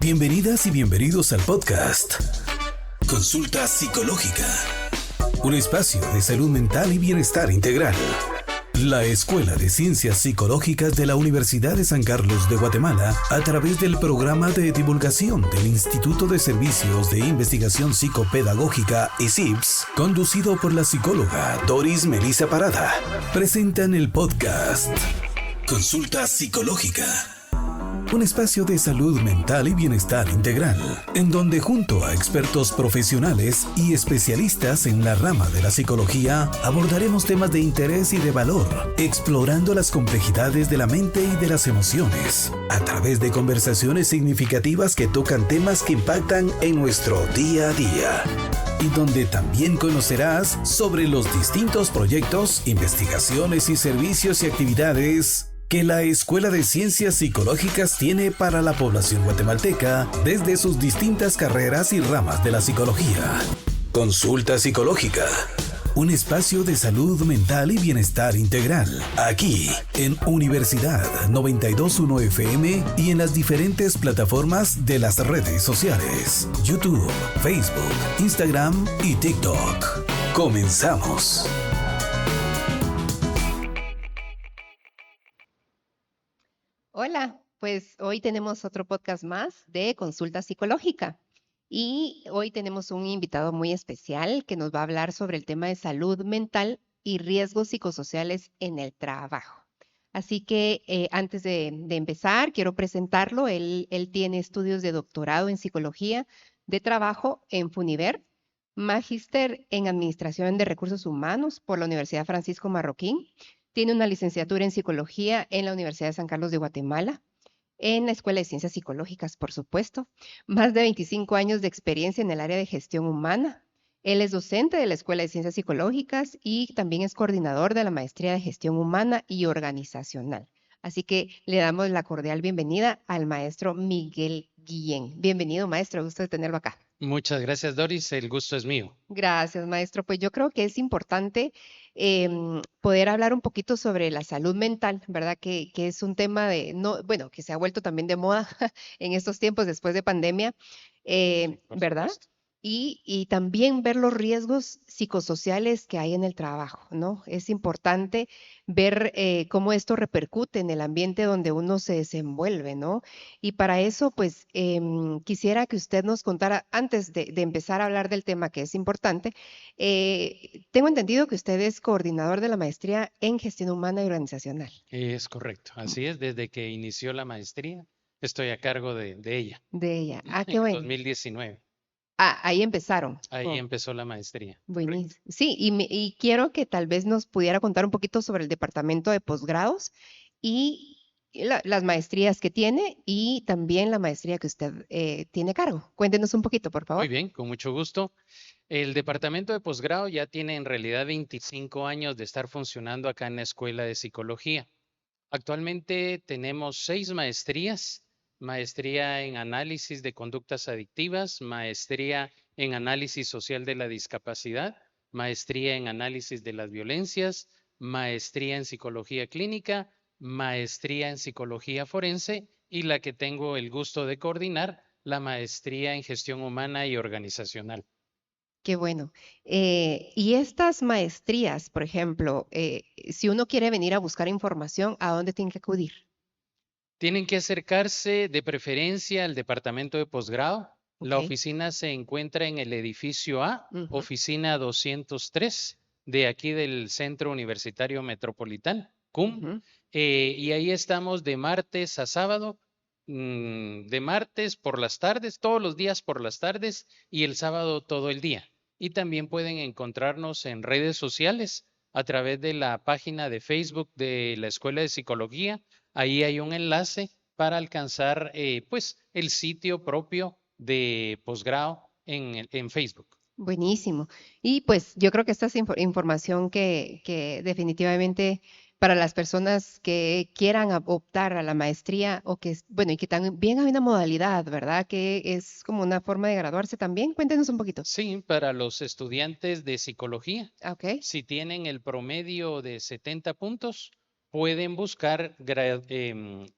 Bienvenidas y bienvenidos al podcast Consulta Psicológica, un espacio de salud mental y bienestar integral. La Escuela de Ciencias Psicológicas de la Universidad de San Carlos de Guatemala, a través del programa de divulgación del Instituto de Servicios de Investigación Psicopedagógica ICIPS, conducido por la psicóloga Doris Melissa Parada, presentan el podcast Consulta Psicológica. Un espacio de salud mental y bienestar integral, en donde junto a expertos profesionales y especialistas en la rama de la psicología, abordaremos temas de interés y de valor, explorando las complejidades de la mente y de las emociones, a través de conversaciones significativas que tocan temas que impactan en nuestro día a día. Y donde también conocerás sobre los distintos proyectos, investigaciones y servicios y actividades que la Escuela de Ciencias Psicológicas tiene para la población guatemalteca desde sus distintas carreras y ramas de la psicología. Consulta Psicológica, un espacio de salud mental y bienestar integral, aquí en Universidad 92.1 FM y en las diferentes plataformas de las redes sociales, YouTube, Facebook, Instagram y TikTok. Comenzamos. Hola, pues hoy tenemos otro podcast más de Consulta Psicológica y hoy tenemos un invitado muy especial que nos va a hablar sobre el tema de salud mental y riesgos psicosociales en el trabajo. Así que antes de empezar, quiero presentarlo. Él tiene estudios de doctorado en psicología de trabajo en Funiver, magíster en administración de recursos humanos por la Universidad Francisco Marroquín. Tiene una licenciatura en psicología en la Universidad de San Carlos de Guatemala, en la Escuela de Ciencias Psicológicas, por supuesto. Más de 25 años de experiencia en el área de gestión humana. Él es docente de la Escuela de Ciencias Psicológicas y también es coordinador de la Maestría de Gestión Humana y Organizacional. Así que le damos la cordial bienvenida al maestro Miguel Guillén. Bienvenido, maestro, gusto de tenerlo acá. Muchas gracias, Doris. El gusto es mío. Gracias, maestro. Pues yo creo que es importante poder hablar un poquito sobre la salud mental, ¿verdad? Que es un tema bueno, que se ha vuelto también de moda en estos tiempos después de pandemia, ¿verdad? Supuesto. Y también ver los riesgos psicosociales que hay en el trabajo, ¿no? Es importante ver cómo esto repercute en el ambiente donde uno se desenvuelve, ¿no? Y para eso, pues, quisiera que usted nos contara, antes de empezar a hablar del tema que es importante, tengo entendido que usted es coordinador de la maestría en gestión humana y organizacional. Es correcto. Así es. Desde que inició la maestría, estoy a cargo de ella. De ella. Ah, qué En bueno. 2019. Ah, ahí empezaron. Ahí empezó la maestría. Buenísimo. Sí, y quiero que tal vez nos pudiera contar un poquito sobre el departamento de posgrados y las maestrías que tiene y también la maestría que usted tiene a cargo. Cuéntenos un poquito, por Muy favor. bien, con mucho gusto. El departamento de posgrado ya tiene en realidad 25 años de estar funcionando acá en la Escuela de Psicología. Actualmente tenemos 6 maestrías: maestría en análisis de conductas adictivas, maestría en análisis social de la discapacidad, maestría en análisis de las violencias, maestría en psicología clínica, maestría en psicología forense y la que tengo el gusto de coordinar, la maestría en gestión humana y organizacional. Qué bueno. Y estas maestrías, por ejemplo, si uno quiere venir a buscar información, ¿a dónde tiene que acudir? Tienen que acercarse de preferencia al departamento de posgrado. La Ok. oficina se encuentra en el edificio A, Ujú. oficina 203, de aquí del Centro Universitario Metropolitano, CUM. Ujú. Y ahí estamos de martes a sábado, de martes por las tardes, todos los días por las tardes y el sábado todo el día. Y también pueden encontrarnos en redes sociales a través de la página de Facebook de la Escuela de Psicología. Ahí hay un enlace para alcanzar pues el sitio propio de posgrado en Facebook. Buenísimo. Y pues yo creo que esta es información que definitivamente para las personas que quieran optar a la maestría o que, bueno, y que también hay una modalidad, ¿verdad? Que es como una forma de graduarse también. Cuéntenos un poquito. Sí, para los estudiantes de psicología, Ok. si tienen el promedio de 70 puntos, pueden buscar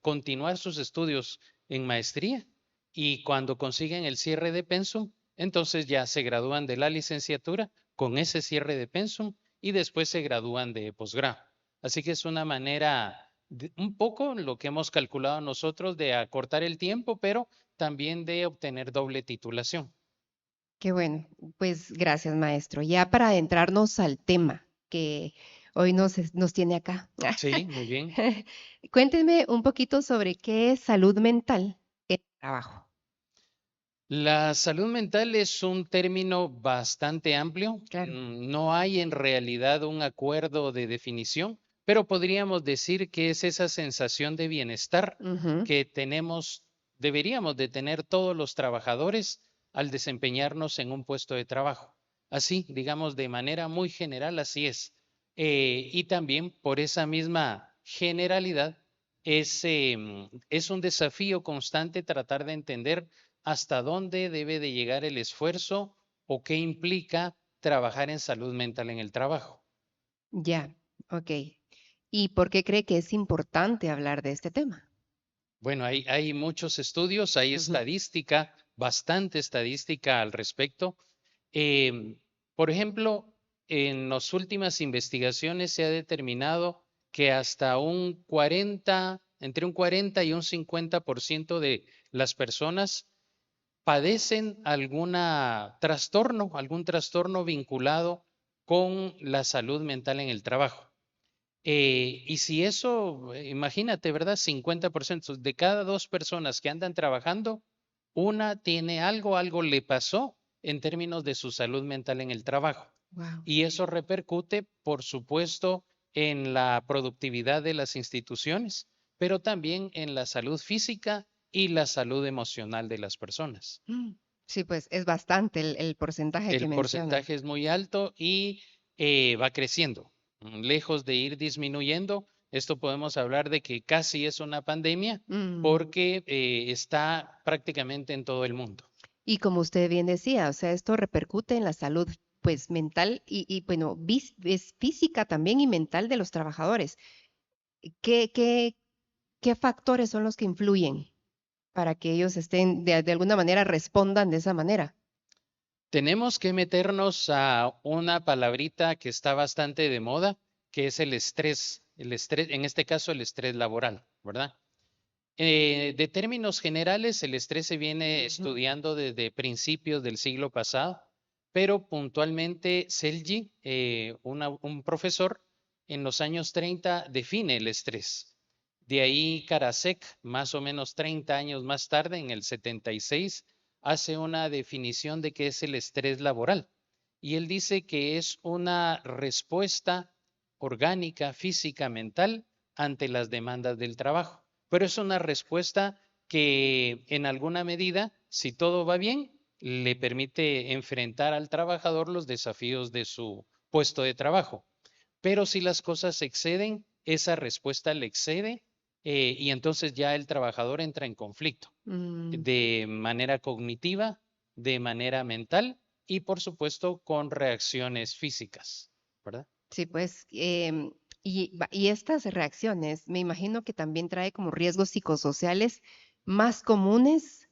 continuar sus estudios en maestría y cuando consiguen el cierre de pensum, entonces ya se gradúan de la licenciatura con ese cierre de pensum y después se gradúan de posgrado. Así que es una manera, un poco lo que hemos calculado nosotros de acortar el tiempo, pero también de obtener doble titulación. Qué bueno. Pues gracias, maestro. Ya para adentrarnos al tema que hoy nos tiene acá. Sí, muy bien. Cuéntenme un poquito sobre qué es salud mental en el trabajo. La salud mental es un término bastante amplio. Claro. No hay en realidad un acuerdo de definición, pero podríamos decir que es esa sensación de bienestar Ujú. que deberíamos de tener todos los trabajadores al desempeñarnos en un puesto de trabajo. Así, digamos, de manera muy general, así es. Y también por esa misma generalidad es un desafío constante tratar de entender hasta dónde debe de llegar el esfuerzo o qué implica trabajar en salud mental en el trabajo. Ya, ok. ¿Y por qué cree que es importante hablar de este tema? Bueno, hay muchos estudios, hay Ujú. estadística, bastante estadística al respecto. Em, por ejemplo, en las últimas investigaciones se ha determinado que hasta entre un 40 y un 50% de las personas padecen algún trastorno vinculado con la salud mental en el trabajo. Y si eso, imagínate, ¿verdad? 50% de cada dos personas que andan trabajando, una tiene algo le pasó en términos de su salud mental en el trabajo. Wow. Y eso repercute, por supuesto, en la productividad de las instituciones, pero también en la salud física y la salud emocional de las personas. Sí, pues es bastante el porcentaje que El menciona. porcentaje es muy alto y va creciendo. Lejos de ir disminuyendo, esto podemos hablar de que casi es una pandemia Mm. porque está prácticamente en todo el mundo. Y como usted bien decía, o sea, esto repercute en la salud, pues mental y bueno, es física también y mental de los trabajadores. ¿Qué, qué, qué factores son los que influyen para que ellos estén, de alguna manera, respondan de esa manera? Tenemos que meternos a una palabrita que está bastante de moda, que es el estrés. El estrés, en este caso, el estrés laboral, ¿verdad? De términos generales, el estrés se viene Ujú. estudiando desde principios del siglo pasado, pero puntualmente Selgi, un profesor, en los años 30 define el estrés. De ahí Karasek, más o menos 30 años más tarde, en el 76, hace una definición de qué es el estrés laboral. Y él dice que es una respuesta orgánica, física, mental ante las demandas del trabajo. Pero es una respuesta que en alguna medida, si todo va bien, le permite enfrentar al trabajador los desafíos de su puesto de trabajo. Pero si las cosas exceden, esa respuesta le excede y entonces ya el trabajador entra en conflicto Mm. de manera cognitiva, de manera mental y por supuesto con reacciones físicas, ¿verdad? Sí, pues, y estas reacciones, me imagino que también trae como riesgos psicosociales más comunes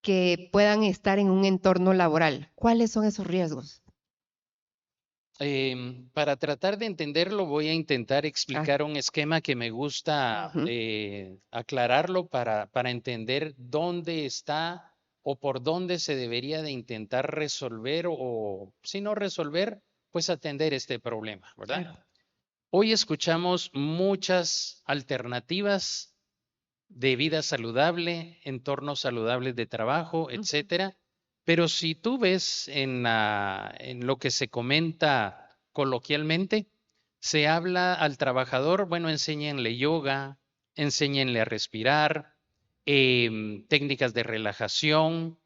que puedan estar en un entorno laboral. ¿Cuáles son esos riesgos? Para tratar de entenderlo, voy a intentar Ah, explicar un esquema que me gusta ujú. aclararlo para entender dónde está o por dónde se debería de intentar resolver o, si no resolver, pues atender este problema, ¿verdad? Claro. Hoy escuchamos muchas alternativas de vida saludable, entornos saludables de trabajo, Ujú. etcétera. Pero si tú ves en lo que se comenta coloquialmente, se habla al trabajador, bueno, enséñenle yoga, enséñenle a respirar, técnicas de relajación,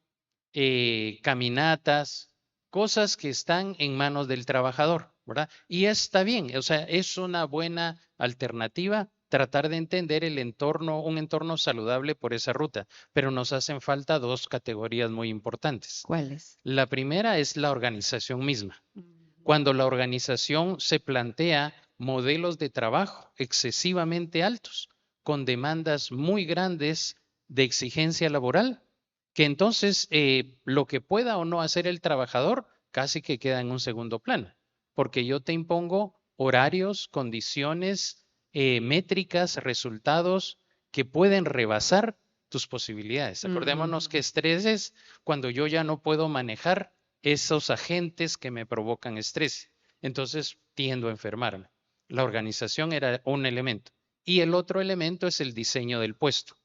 caminatas, cosas que están en manos del trabajador, ¿verdad? Y está bien, o sea, es una buena alternativa tratar de entender el entorno, un entorno saludable por esa ruta, pero nos hacen falta dos categorías muy importantes. ¿Cuáles? La primera es la organización misma. Ujú. Cuando la organización se plantea modelos de trabajo excesivamente altos, con demandas muy grandes de exigencia laboral, que entonces lo que pueda o no hacer el trabajador casi que queda en un segundo plano, porque yo te impongo horarios, condiciones, métricas, resultados que pueden rebasar tus posibilidades. Acordémonos que estrés es cuando yo ya no puedo manejar esos agentes que me provocan estrés. Entonces tiendo a enfermarme. La organización era un elemento. Y el otro elemento es el diseño del puesto.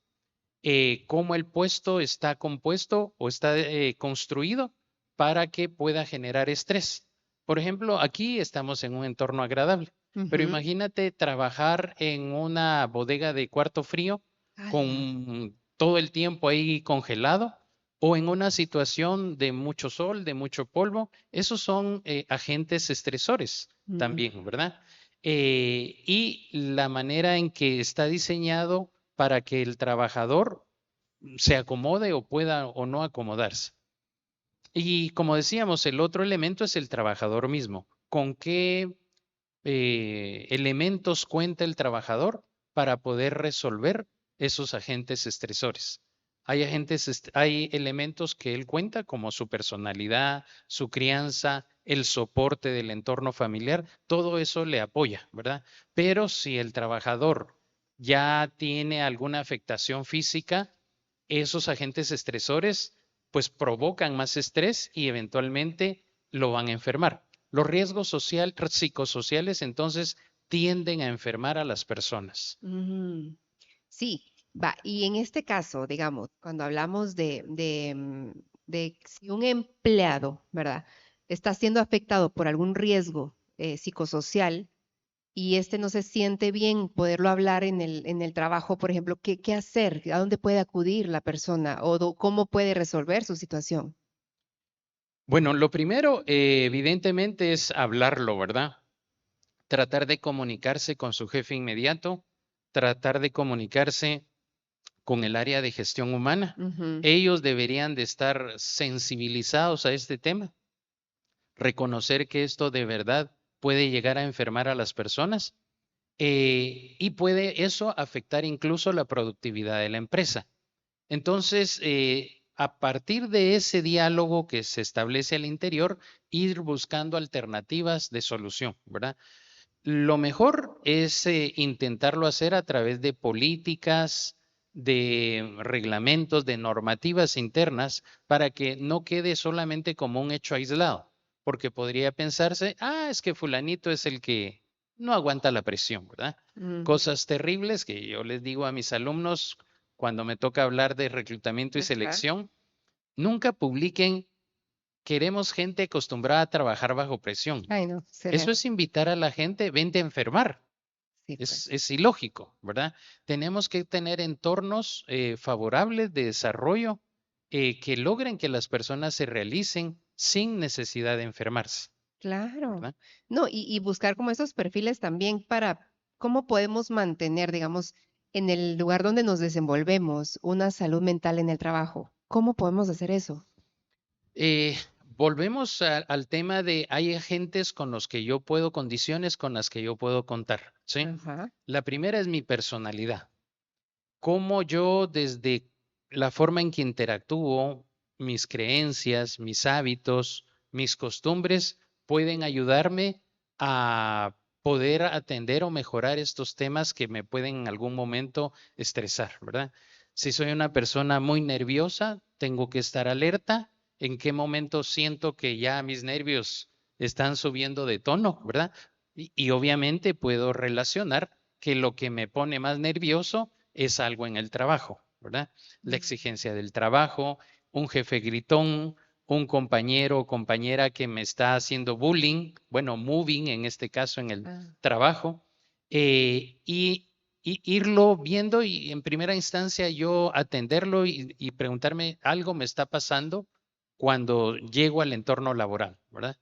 Cómo el puesto está compuesto o está construido para que pueda generar estrés. Por ejemplo, aquí estamos en un entorno agradable, pero imagínate trabajar en una bodega de cuarto frío con todo el tiempo ahí congelado o en una situación de mucho sol, de mucho polvo. Esos son agentes estresores también, ¿verdad? Y la manera en que está diseñado para que el trabajador se acomode o pueda o no acomodarse. Y como decíamos, el otro elemento es el trabajador mismo. ¿Con qué elementos cuenta el trabajador para poder resolver esos agentes estresores? Hay elementos que él cuenta como su personalidad, su crianza, el soporte del entorno familiar, todo eso le apoya, ¿verdad? Pero si el trabajador ya tiene alguna afectación física, esos agentes estresores pues provocan más estrés y eventualmente lo van a enfermar. Los riesgos psicosociales entonces tienden a enfermar a las personas. Sí, va. Y en este caso, digamos, cuando hablamos de si un empleado, ¿verdad?, está siendo afectado por algún riesgo psicosocial y este no se siente bien, poderlo hablar en el trabajo, por ejemplo, ¿qué hacer? ¿A dónde puede acudir la persona? ¿O cómo puede resolver su situación? Bueno, lo primero, evidentemente, es hablarlo, ¿verdad? Tratar de comunicarse con su jefe inmediato, tratar de comunicarse con el área de gestión humana. Ellos deberían de estar sensibilizados a este tema, reconocer que esto de verdad puede llegar a enfermar a las personas y puede eso afectar incluso la productividad de la empresa. Entonces, a partir de ese diálogo que se establece al interior, ir buscando alternativas de solución, ¿verdad? Lo mejor es intentarlo hacer a través de políticas, de reglamentos, de normativas internas, para que no quede solamente como un hecho aislado, porque podría pensarse, es que fulanito es el que no aguanta la presión, ¿verdad? Cosas terribles que yo les digo a mis alumnos cuando me toca hablar de reclutamiento y selección, nunca publiquen: queremos gente acostumbrada a trabajar bajo presión. Ay, no, Eso es invitar a la gente, vente a enfermar. Sí, pues. Es ilógico, ¿verdad? Tenemos que tener entornos favorables de desarrollo que logren que las personas se realicen sin necesidad de enfermarse, Claro. ¿verdad? No, y buscar como esos perfiles también para cómo podemos mantener, digamos, en el lugar donde nos desenvolvemos, una salud mental en el trabajo. ¿Cómo podemos hacer eso? Volvemos al tema de hay agentes con los que yo puedo, condiciones con las que yo puedo contar, ¿sí? Ajá. La primera es mi personalidad. Cómo yo desde la forma en que interactúo, mis creencias, mis hábitos, mis costumbres pueden ayudarme a poder atender o mejorar estos temas que me pueden en algún momento estresar, ¿verdad? Si soy una persona muy nerviosa, tengo que estar alerta. ¿En qué momento siento que ya mis nervios están subiendo de tono, ¿verdad? Y obviamente puedo relacionar que lo que me pone más nervioso es algo en el trabajo, ¿verdad? La exigencia del trabajo, un jefe gritón, un compañero o compañera que me está haciendo bullying, bueno, moving en este caso en el trabajo, y irlo viendo y en primera instancia yo atenderlo y preguntarme, ¿algo me está pasando cuando llego al entorno laboral, ¿verdad?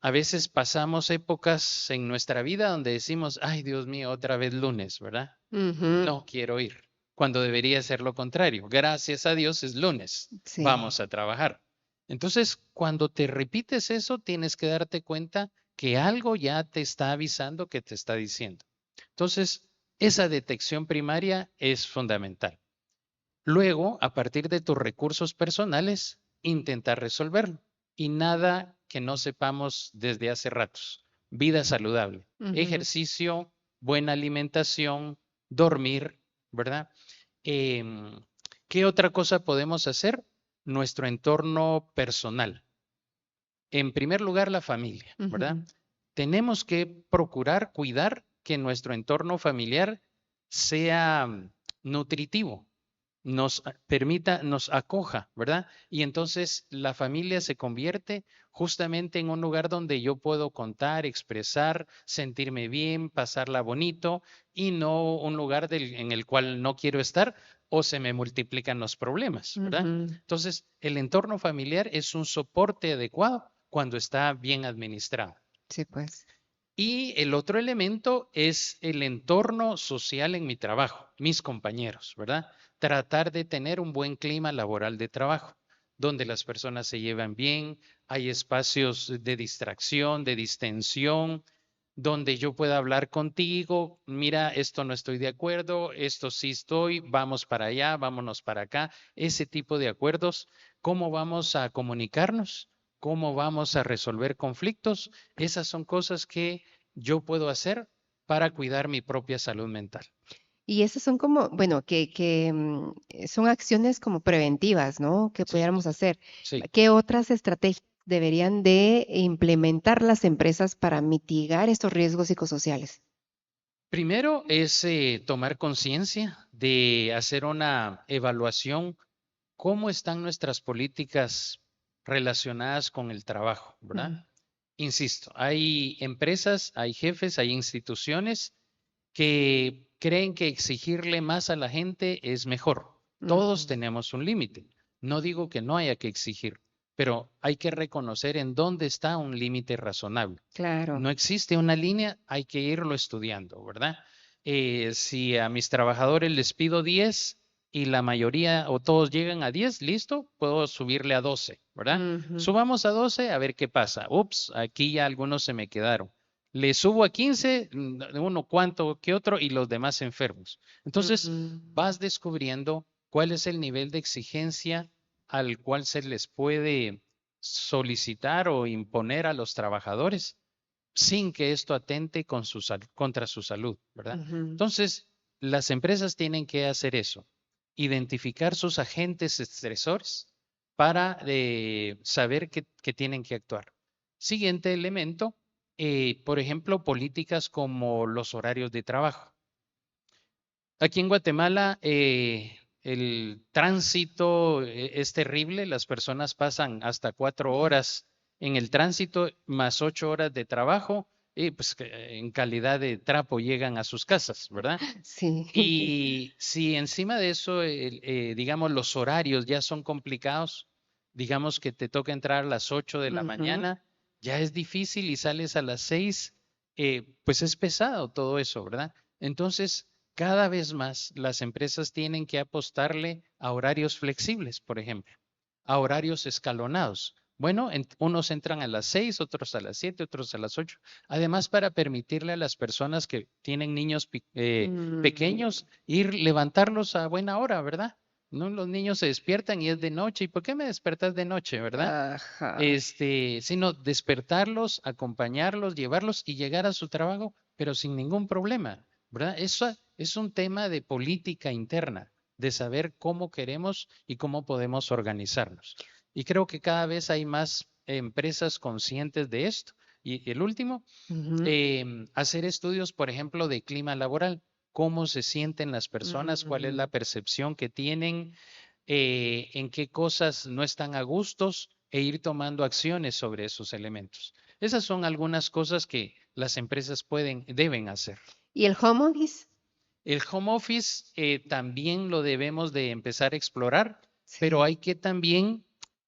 A veces pasamos épocas en nuestra vida donde decimos, ay, Dios mío, otra vez lunes, ¿verdad? No quiero ir, cuando debería ser lo contrario. Gracias a Dios es lunes, Sí. vamos a trabajar. Entonces, cuando te repites eso, tienes que darte cuenta que algo ya te está avisando, que te está diciendo. Entonces, esa detección primaria es fundamental. Luego, a partir de tus recursos personales, intentar resolverlo. Y nada que no sepamos desde hace ratos. Vida saludable, ejercicio, buena alimentación, dormir, ¿verdad? ¿Qué otra cosa podemos hacer? Nuestro entorno personal. En primer lugar, la familia, ¿verdad? Tenemos que procurar cuidar que nuestro entorno familiar sea nutritivo, nos permita, nos acoja, ¿verdad? Y entonces la familia se convierte justamente en un lugar donde yo puedo contar, expresar, sentirme bien, pasarla bonito y no un lugar en el cual no quiero estar o se me multiplican los problemas, ¿verdad? Entonces, el entorno familiar es un soporte adecuado cuando está bien administrado. Sí, pues. Y el otro elemento es el entorno social en mi trabajo, mis compañeros, ¿verdad? Tratar de tener un buen clima laboral de trabajo, donde las personas se llevan bien, hay espacios de distracción, de distensión, donde yo pueda hablar contigo, mira, esto no estoy de acuerdo, esto sí estoy, vamos para allá, vámonos para acá, ese tipo de acuerdos, ¿cómo vamos a comunicarnos? ¿Cómo vamos a resolver conflictos? Esas son cosas que yo puedo hacer para cuidar mi propia salud mental. Y esas son como, bueno, son acciones como preventivas, ¿no? Que pudiéramos hacer. Sí. ¿Qué otras estrategias deberían de implementar las empresas para mitigar estos riesgos psicosociales? Primero es tomar conciencia de hacer una evaluación, cómo están nuestras políticas relacionadas con el trabajo, ¿verdad? Insisto, hay empresas, hay jefes, hay instituciones que creen que exigirle más a la gente es mejor. Todos tenemos un límite. No digo que no haya que exigir, pero hay que reconocer en dónde está un límite razonable. Claro. No existe una línea, hay que irlo estudiando, ¿verdad? Si a mis trabajadores les pido 10 y la mayoría o todos llegan a 10, listo, puedo subirle a 12, ¿verdad? Subamos a 12 a ver qué pasa. Ups, aquí ya algunos se me quedaron. Le subo a 15, uno cuanto que otro y los demás enfermos. Entonces, vas descubriendo cuál es el nivel de exigencia al cual se les puede solicitar o imponer a los trabajadores sin que esto atente contra su salud, ¿verdad? Entonces, las empresas tienen que hacer eso, identificar sus agentes estresores para saber que tienen que actuar. Siguiente elemento, por ejemplo, políticas como los horarios de trabajo. Aquí en Guatemala, el tránsito es terrible, las personas pasan hasta 4 horas en el tránsito, más 8 horas de trabajo, y pues en calidad de trapo llegan a sus casas, ¿verdad? Sí. Y si encima de eso, digamos, los horarios ya son complicados, digamos que te toca entrar a las 8 de la mañana, ya es difícil y sales a las 6, pues es pesado todo eso, ¿verdad? Entonces, cada vez más las empresas tienen que apostarle a horarios flexibles, por ejemplo, a horarios escalonados. Bueno, unos entran a las 6, otros a las 7, otros a las 8. Además, para permitirle a las personas que tienen niños pequeños levantarlos a buena hora, ¿verdad? No, los niños se despiertan y es de noche. ¿Y por qué me despertas de noche, verdad? Ajá. Sino despertarlos, acompañarlos, llevarlos y llegar a su trabajo, pero sin ningún problema, ¿verdad? Eso es un tema de política interna, de saber cómo queremos y cómo podemos organizarnos. Y creo que cada vez hay más empresas conscientes de esto. Y el último, hacer estudios, por ejemplo, de clima laboral, cómo se sienten las personas, cuál es la percepción que tienen, en qué cosas no están a gustos e ir tomando acciones sobre esos elementos. Esas son algunas cosas que las empresas deben hacer. ¿Y el home office? El home office también lo debemos de empezar a explorar, pero hay que también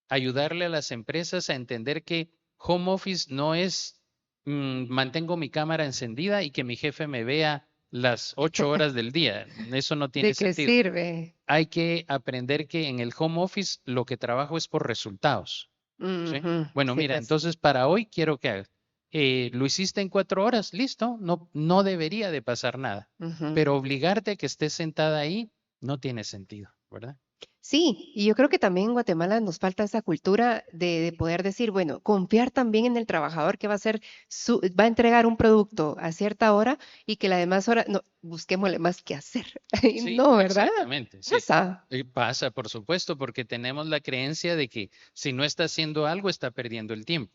ayudarle a las empresas a entender que home office no es mantengo mi cámara encendida y que mi jefe me vea las 8 horas del día. Eso no tiene sentido. ¿De qué sirve? Hay que aprender que en el home office lo que trabajo es por resultados. ¿Sí? Bueno, Sí, mira, pues. entonces para hoy quiero que hagas. Lo hiciste en 4 horas, listo, no debería de pasar nada. Pero obligarte a que estés sentada ahí no tiene sentido, ¿verdad? Sí, y yo creo que también en Guatemala nos falta esa cultura de poder decir, bueno, confiar también en el trabajador que va a hacer va a entregar un producto a cierta hora y que la demás hora, no, busquémosle más que hacer. Ay, Sí, no, ¿verdad? exactamente, sí. Pasa. Pasa, por supuesto, porque tenemos la creencia de que si no está haciendo algo, está perdiendo el tiempo.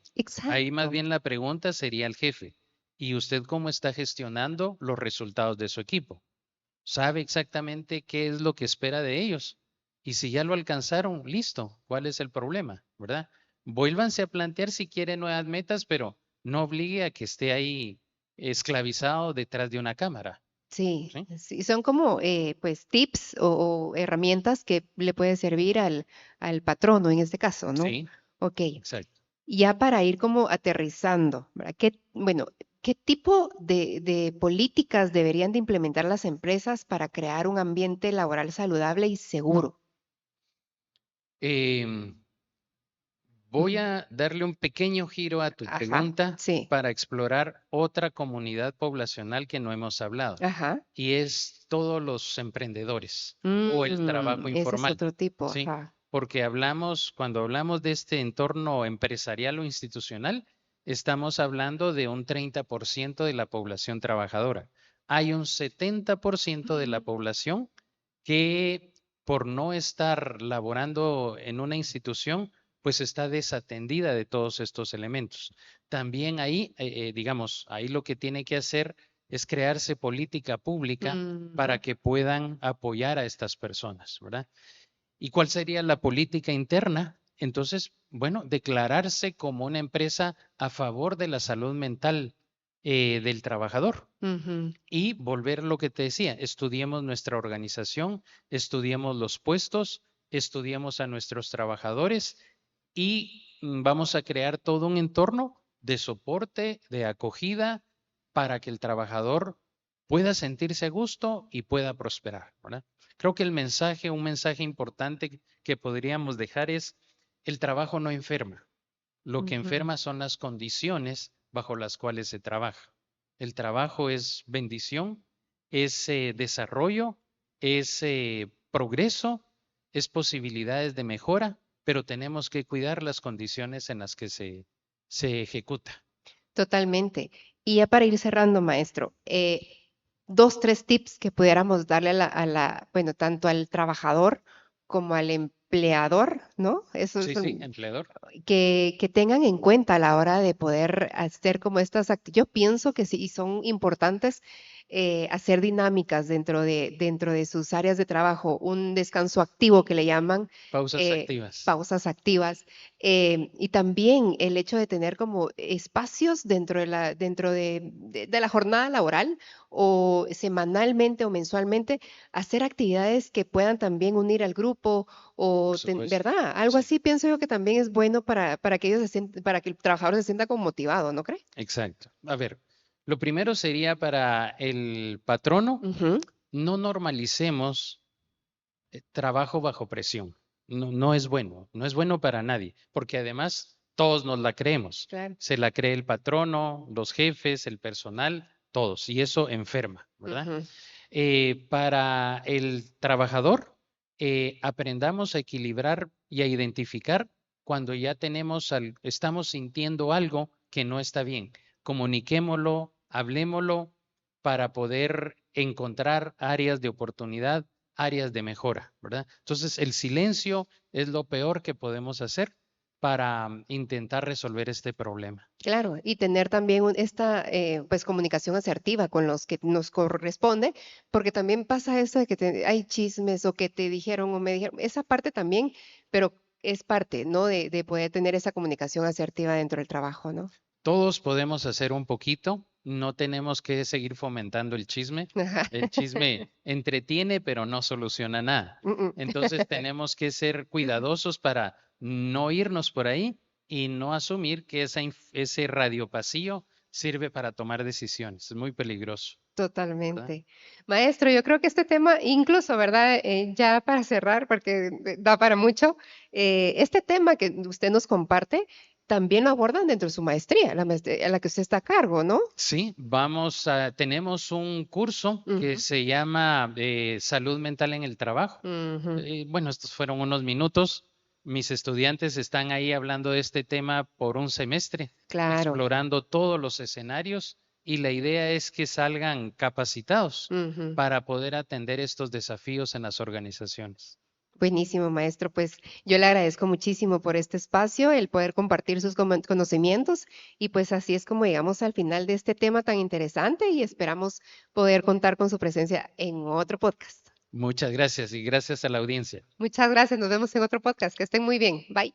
Ahí más Exacto. bien la pregunta sería al jefe. ¿Y usted cómo está gestionando los resultados de su equipo? ¿Sabe exactamente qué es lo que espera de ellos? Y si ya lo alcanzaron, listo, ¿cuál es el problema? ¿Verdad? Vuélvanse a plantear si quiere nuevas metas, pero no obligue a que esté ahí esclavizado detrás de una cámara. Sí, ¿Sí? sí, son como pues tips o herramientas que le puede servir al patrono en este caso, ¿no? Sí, Ok. exacto. Ya para ir como aterrizando, ¿verdad? Bueno, ¿qué tipo de políticas deberían de implementar las empresas para crear un ambiente laboral saludable y seguro? Em, Voy Ujú. a darle un pequeño giro a tu Ajá, pregunta sí. para explorar otra comunidad poblacional que no hemos hablado, Ajá. y es todos los emprendedores o el trabajo Ese es informal, otro tipo, ¿sí? ajá. Porque cuando hablamos de este entorno empresarial o institucional, estamos hablando de un 30% de la población trabajadora. Hay un 70% de la Mm. población que por no estar laborando en una institución, pues está desatendida de todos estos elementos. También ahí, digamos, ahí lo que tiene que hacer es crearse política pública para Ujú. que puedan apoyar a estas personas, ¿verdad? ¿Y cuál sería la política interna? Entonces, bueno, declararse como una empresa a favor de la salud mental del trabajador. Ujú. Y volver lo que te decía, estudiemos nuestra organización, estudiemos los puestos, estudiemos a nuestros trabajadores y vamos a crear todo un entorno de soporte, de acogida, para que el trabajador pueda sentirse a gusto y pueda prosperar, ¿verdad? Creo que un mensaje importante que podríamos dejar es, el trabajo no enferma. Lo que Ujú. enferma son las condiciones bajo las cuales se trabaja. El trabajo es bendición, es desarrollo, es progreso, es posibilidades de mejora, pero tenemos que cuidar las condiciones en las que se ejecuta. Totalmente. Y ya para ir cerrando, maestro, dos, tres tips que pudiéramos darle bueno, tanto al trabajador como al empleador, ¿no? Eso es Sí, sí, empleador. que tengan en cuenta a la hora de poder hacer como estas actividades. Yo pienso que sí, y son importantes hacer dinámicas dentro de sus áreas de trabajo, un descanso activo que le llaman, Pausas activas. pausas activas, y también el hecho de tener como espacios dentro de la jornada laboral o semanalmente o mensualmente, hacer actividades que puedan también unir al grupo Por o, supuesto. ¿verdad? Algo Sí, así pienso yo que también es bueno para que para que el trabajador se sienta como motivado, ¿no cree? exacto. A ver, lo primero sería para el patrono, Ujú. no normalicemos trabajo bajo presión. No, no es bueno, no es bueno para nadie, porque además todos nos la creemos. Claro. Se la cree el patrono, los jefes, el personal, todos, y eso enferma, ¿verdad? Ujú. Para el trabajador, aprendamos a equilibrar y a identificar cuando ya estamos sintiendo algo que no está bien. Comuniquémoslo, hablemoslo para poder encontrar áreas de oportunidad, áreas de mejora, ¿verdad? Entonces, el silencio es lo peor que podemos hacer para intentar resolver este problema. Claro, y tener también esta pues comunicación asertiva con los que nos corresponde, porque también pasa eso de que hay chismes o que te dijeron o me dijeron, esa parte también, pero es parte, ¿no? De poder tener esa comunicación asertiva dentro del trabajo, ¿no? Todos podemos hacer un poquito, no tenemos que seguir fomentando el chisme. Ajá. El chisme entretiene, pero no soluciona nada. Mm, mm. Entonces tenemos que ser cuidadosos para no irnos por ahí y no asumir que ese radio pasillo sirve para tomar decisiones. Es muy peligroso, ¿verdad? Totalmente. Maestro, yo creo que este tema, incluso, ¿verdad? Ya para cerrar, porque da para mucho, este tema que usted nos comparte, también lo abordan dentro de su maestría, la maestría a la que usted está a cargo, ¿no? Sí, tenemos un curso que Ujú, se llama Salud Mental en el Trabajo. ujú, Bueno, estos fueron unos minutos. Mis estudiantes están ahí hablando de este tema por un semestre, claro. explorando todos los escenarios y la idea es que salgan capacitados Ujú. para poder atender estos desafíos en las organizaciones. Buenísimo, maestro. Pues yo le agradezco muchísimo por este espacio, el poder compartir sus conocimientos y pues así es como llegamos al final de este tema tan interesante y esperamos poder contar con su presencia en otro podcast. Muchas gracias y gracias a la audiencia. Muchas gracias, nos vemos en otro podcast. Que estén muy bien. Bye.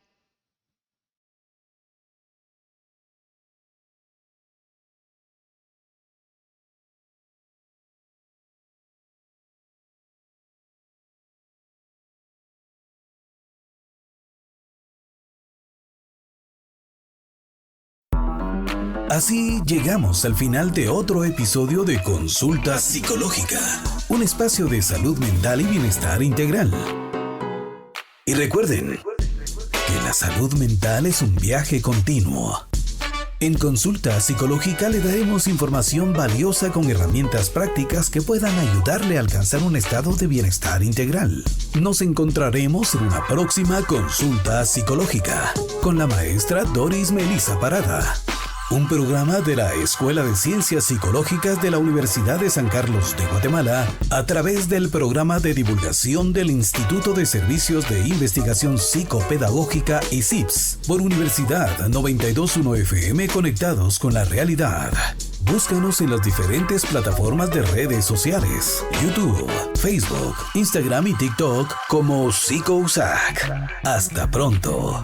Así llegamos al final de otro episodio de Consulta Psicológica, un espacio de salud mental y bienestar integral. Y recuerden que la salud mental es un viaje continuo. En Consulta Psicológica le daremos información valiosa con herramientas prácticas que puedan ayudarle a alcanzar un estado de bienestar integral. Nos encontraremos en una próxima Consulta Psicológica con la maestra Doris Melissa Parada. Un programa de la Escuela de Ciencias Psicológicas de la Universidad de San Carlos de Guatemala a través del programa de divulgación del Instituto de Servicios de Investigación Psicopedagógica ICIPS por Universidad 92.1 FM, conectados con la realidad. Búscanos en las diferentes plataformas de redes sociales, YouTube, Facebook, Instagram y TikTok como PsicoUSAC. Hasta pronto.